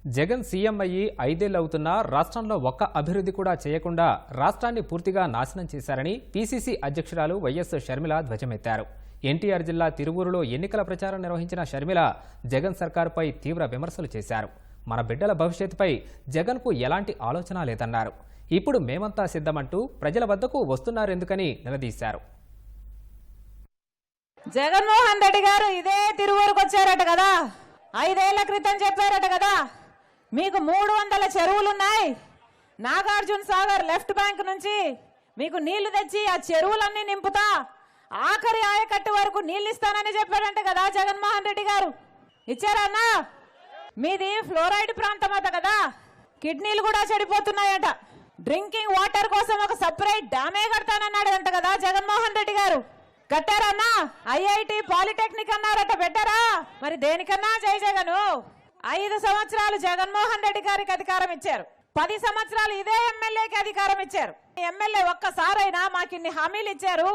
Jagan CM అయ్యి 5 ఏళ్లు అవుతున్నా రాష్ట్రంలో ఒక్క అభివృద్ధి కూడా చేయకుండా రాష్ట్రాన్ని పూర్తిగా నాశనం చేశారని పీసీసీ అధ్యక్షురాలు వైఎస్ షర్మిల ధ్వజమెత్తారు. ఎన్టీఆర్ జిల్లా తిరువూరులో ఎన్నికల ప్రచారం నిర్వహించిన షర్మిల జగన్ సర్కారుపై తీవ్ర విమర్శలు చేశారు. మన బిడ్డల భవిష్యత్తుపై జగన్కు ఎలాంటి ఆలోచన లేదన్నారు. ఇప్పుడు మేమంతా సిద్ధమంటూ ప్రజల వద్దకు వస్తున్నారెందుకని నిలదీశారు. జగన్మోహన్ రెడ్డి గారు ఇదే తిరువూరుకు వచ్చారట కదా, 5 ఏళ్ల క్రితం చెప్పారట కదా, మీకు 300 చెరువులున్నాయి, నాగార్జున సాగర్ లెఫ్ట్ బ్యాంక్ నుంచి మీకు నీళ్లు తెచ్చి ఆ చెరువులన్నీ నింపుతా, ఆఖరి ఆయకట్టు వరకు నీళ్లు ఇస్తానని చెప్పాడంట కదా జగన్మోహన్ రెడ్డి గారు. ఇచ్చారన్నా? మీది ఫ్లోరైడ్ ప్రాంతం అట కదా, కిడ్నీలు కూడా చెడిపోతున్నాయట. డ్రింకింగ్ వాటర్ కోసం ఒక సపరేట్ డ్యామే కడతానన్నాడు అంట కదా జగన్మోహన్ రెడ్డి గారు. కట్టారన్నా? ఐఐటి పాలిటెక్నిక్ అన్నారట, పెట్టారా? మరి దేనికన్నా జై జగను. 5 సంవత్సరాలు జగన్మోహన్ రెడ్డి గారికి అధికారం ఇచ్చారు, 10 సంవత్సరాలు ఇదే ఎమ్మెల్యేకి అధికారం ఇచ్చారు. ఎమ్మెల్యే ఒక్కసారైనా మాకిన్ని హామీలు ఇచ్చారు,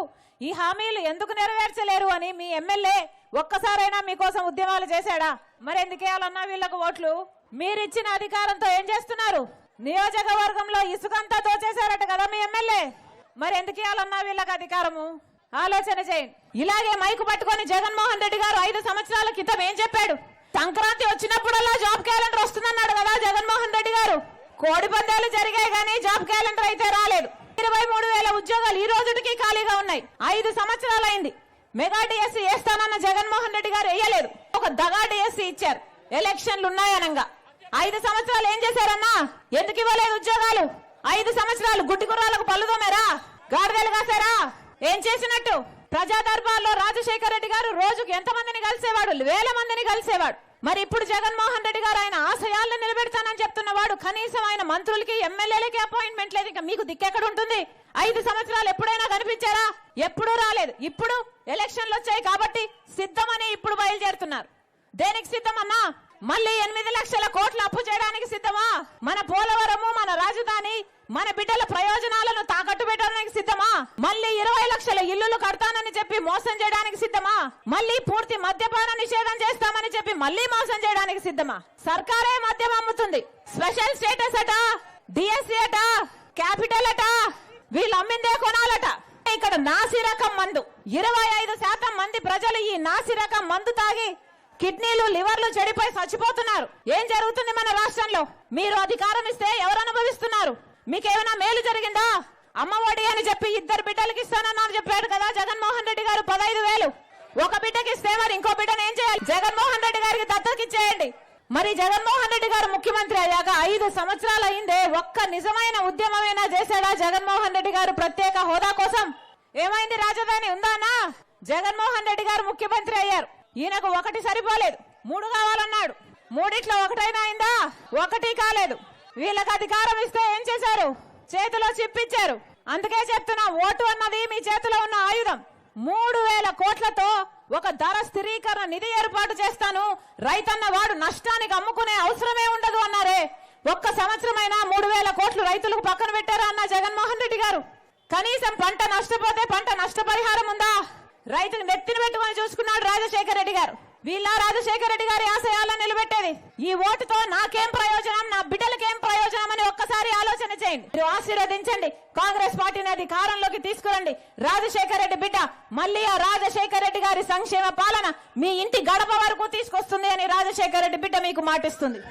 ఈ హామీలు ఎందుకు నెరవేర్చలేరు అని మీ ఎమ్మెల్యే ఒక్కసారైనా మీకోసం ఉద్యమాలు చేశాడా? మరి ఎందుకు వేయాలన్నా వీళ్ళకు ఓట్లు? మీరిచ్చిన అధికారంతో ఏం చేస్తున్నారు? నియోజకవర్గంలో ఇసుకంతా దోచేశారట కదా మీ ఎమ్మెల్యే, మరి ఎందుకు వేయాలన్నా వీళ్ళకి అధికారము? ఆలోచన చేయండి. ఇలాగే మైకు పట్టుకొని జగన్మోహన్ రెడ్డి గారు 5 సంవత్సరాల క్రితం ఏం చెప్పాడు? సంక్రాంతి వచ్చినప్పుడల్లా జాబ్ క్యాలెండర్ వస్తుందన్నాడు కదా జగన్మోహన్ రెడ్డి గారు. కోడి పందాలు జరిగాయి కానీ జాబ్ క్యాలెండర్ అయితే రాలేదు. 23,000 ఉద్యోగాలు ఈ రోజుకి ఖాళీగా ఉన్నాయి. 5 సంవత్సరాలు అయింది. మెగా డిఎస్సీ వేస్తానన్న జగన్మోహన్ రెడ్డి గారు వేయలేదు, ఒక దగా డిఎస్సీ ఇచ్చారు ఎలక్షన్లు ఉన్నాయనంగా. 5 సంవత్సరాలు ఏం చేశారన్నా? ఎందుకు ఇవ్వలేదు ఉద్యోగాలు? 5 సంవత్సరాలు గుడ్డి గుర్రాలకు పళ్ళు తోమారా? గాడిదలు కాసారా? ఏం చేసినట్టు? ప్రజా దర్బార్లో రాజశేఖర రెడ్డి గారు రోజుకు ఎంతమందిని కలిసేవాడు? 1000 మందిని కలిసేవాడు. మరి ఇప్పుడు జగన్మోహన్ రెడ్డి గారు ఆయన ఆశయాలను నిలబెడతానని చెప్తున్నవాడు, కనీసం ఆయన మంత్రులకి ఎమ్మెల్యేలకి అపాయింట్మెంట్ లేదు. ఇంకా మీకు దిక్కెక్కడ ఉంటుంది? 5 సంవత్సరాలు ఎప్పుడైనా కనిపించారా? ఎప్పుడూ రాలేదు. ఇప్పుడు ఎలక్షన్లు వచ్చాయి కాబట్టి సిద్ధమని ఇప్పుడు బయలుదేరుతున్నారు. దేనికి సిద్ధమన్నా? మళ్ళీ 8 లక్షల కోట్ల అప్పు చేయడానికి సిద్ధమా? మన పోలవరము, మన రాజధాని, మన బిడ్డల ప్రయోజనాలను తాకట్టు పెట్టడానికి సిద్ధమా? మళ్ళీ 20 లక్షల ఇల్లులు కడతానని చెప్పి మోసం చేయడానికి సిద్ధమా? మళ్ళీ పూర్తి మద్యపాన నిషేధం చేస్తామని చెప్పి మళ్ళీ మోసం చేయడానికి సిద్ధమా? సర్కారే మద్యం అమ్ముతుంది. స్పెషల్ స్టేటస్ అట, డిఎస్సీ అట, క్యాపిటల్ అట, వీళ్ళు అమ్మిందే కొనాలట. ఇక్కడ నాసి రకం మందు, 25% మంది ప్రజలు ఈ నాసి రకం మందు తాగి కిడ్నీలు, లివర్లు చెడిపోయి చచ్చిపోతున్నారు. ఏం జరుగుతుంది మన రాష్ట్రంలో? మీరు అధికారం ఇస్తే ఎవరు అనుభవిస్తున్నారు? మీకేమైనా మేలు జరిగిందా? అమ్మఒడి అని చెప్పి 2 బిడ్డలకి ఇస్తానని చెప్పాడు కదా జగన్మోహన్ రెడ్డి గారు. 15,000 ఒక బిడ్డకి ఇస్తే మరి ఇంకో బిడ్డను ఏం చేయాలి? జగన్మోహన్ రెడ్డి గారికి దత్తకిచ్చేయండి. మరి జగన్మోహన్ రెడ్డి గారు ముఖ్యమంత్రి అయ్యాక 5 సంవత్సరాలు అయిందే, ఒక్క నిజమైన ఉద్యమమైనా చేశాడా జగన్మోహన్ రెడ్డి గారు ప్రత్యేక హోదా కోసం? ఏమైంది? రాజధాని ఉందానా? జగన్మోహన్ రెడ్డి గారు ముఖ్యమంత్రి అయ్యారు, ఈయనకు 1 సరిపోలేదు, 3 కావాలన్నాడు. 3 ఒకటైనా అయిందా? 1 కాలేదు. వీళ్ళకి అధికారం ఇస్తే ఏం చేశారు? చేతిలో చిప్పిచ్చారు. అందుకే చెప్తున్నా, ఓటు అన్నది మీ చేతిలో ఉన్న ఆయుధం. 3,000 కోట్లతో ఒక ధర స్థిరీకరణ నిధి ఏర్పాటు చేస్తాను, రైతన్న వాడు నష్టానికి అమ్ముకునే అవసరమే ఉండదు అన్నారే. 1 సంవత్సరమైనా 3,000 కోట్లు రైతులకు పక్కన పెట్టారా అన్న జగన్మోహన్ రెడ్డి గారు? కనీసం పంట నష్టపోతే పంట నష్టపరిహారం ఉందా? రైతుకు నెత్తిన పెట్టుకొని చూసుకున్నాడు రాజశేఖర రెడ్డి గారు. వీళ్ళ రాజశేఖర రెడ్డి గారి ఆశయాలను నిలబెట్టేది? ఈ ఓటుతో నాకేం ప్రయోజనం, నా బిడ్డలకేం ప్రయోజనం అని ఒక్కసారి ఆలోచన చేయండి. మీరు ఆశీర్వదించండి, కాంగ్రెస్ పార్టీని అధికారంలోకి తీసుకురండి. రాజశేఖర రెడ్డి బిడ్డ మళ్ళీ ఆ రాజశేఖర రెడ్డి గారి సంక్షేమ పాలన మీ ఇంటి గడప వరకు తీసుకొస్తుంది అని రాజశేఖర రెడ్డి బిడ్డ మీకు మాటిస్తుంది.